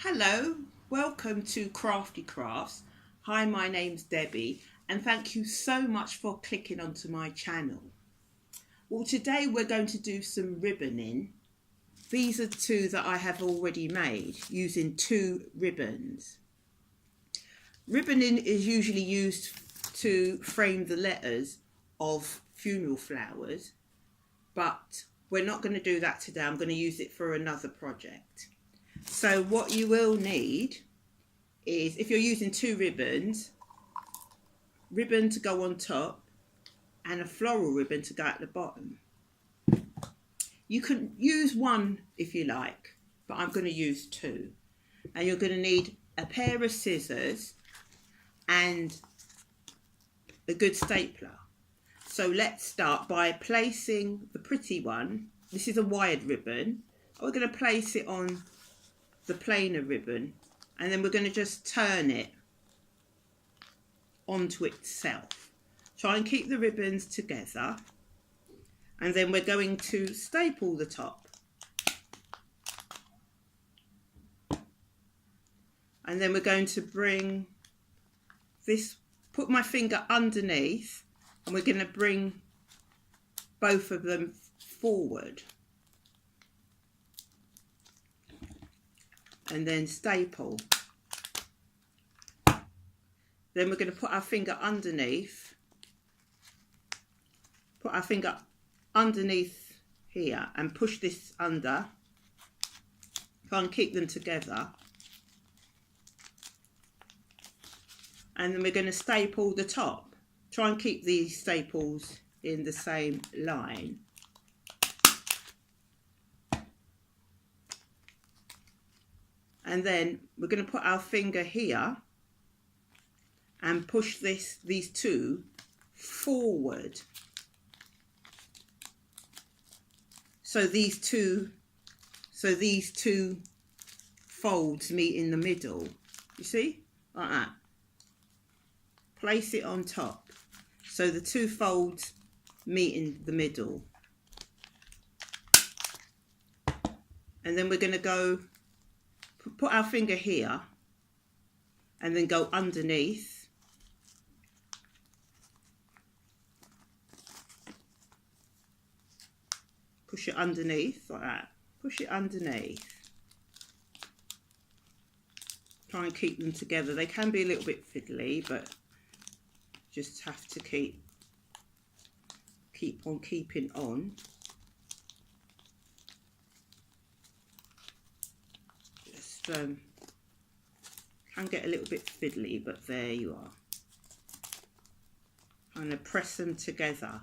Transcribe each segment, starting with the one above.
Hello, welcome to Crafty Crafts. Hi, my name's Debbie and thank you so much for clicking onto my channel. Well, today we're going to do some ribboning. These are two that I have already made using two ribbons. Ribboning is usually used to frame the letters of funeral flowers, but we're not going to do that today. I'm going to use it for another project. So what you will need is, if you're using two ribbons, ribbon to go on top and a floral ribbon to go at the bottom. You can use one if you like, but I'm going to use two. And you're going to need a pair of scissors and a good stapler. So let's start by placing the pretty one. This is a wired ribbon. We're going to place it on the plainer ribbon, and then we're going to just turn it onto itself. Try and keep the ribbons together, and then we're going to staple the top, and then we're going to bring this, put my finger underneath, and we're going to bring both of them forward. And then staple. Then we're going to put our finger underneath. Put our finger underneath here and push this under. Try and keep them together. And then we're going to staple the top. Try and keep these staples in the same line. And then we're going to put our finger here and push these two forward. So these two folds meet in the middle. You see? Like that. Place it on top. So the two folds meet in the middle. And then we're going to go put our finger here and then go underneath. Push it underneath like that. Push it underneath. Try and keep them together. They can be a little bit fiddly, but just have to keep on keeping on. Can get a little bit fiddly, but there you are. Kind of press them together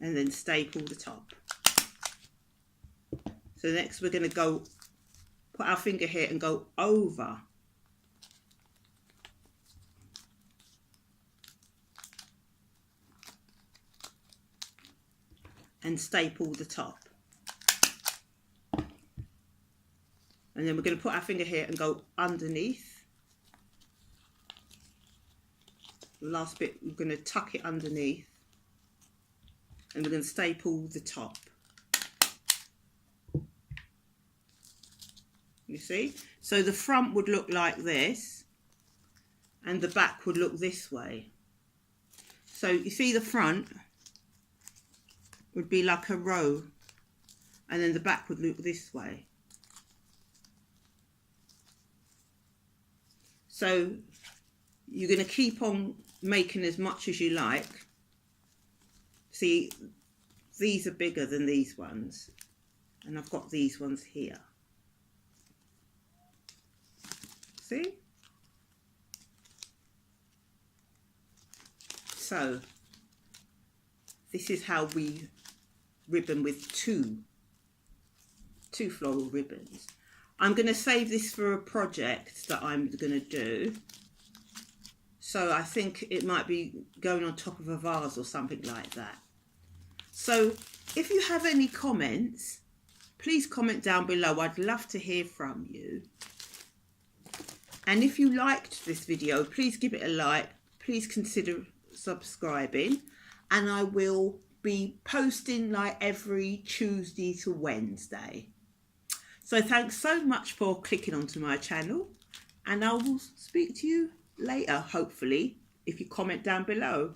and then staple the top. So next we're going to go put our finger here and go over. And staple the top. And then we're going to put our finger here and go underneath. The last bit, we're going to tuck it underneath. And we're going to staple the top. You see? So the front would look like this. And the back would look this way. So you see the front would be like a row. And then the back would look this way. So you're going to keep on making as much as you like. See, these are bigger than these ones. And I've got these ones here. See? So this is how we ribbon with two floral ribbons. I'm going to save this for a project that I'm going to do. So I think it might be going on top of a vase or something like that. So if you have any comments, please comment down below. I'd love to hear from you. And if you liked this video, please give it a like. Please consider subscribing. And I will be posting like every Tuesday to Wednesday. So thanks so much for clicking onto my channel, and I will speak to you later, hopefully, if you comment down below.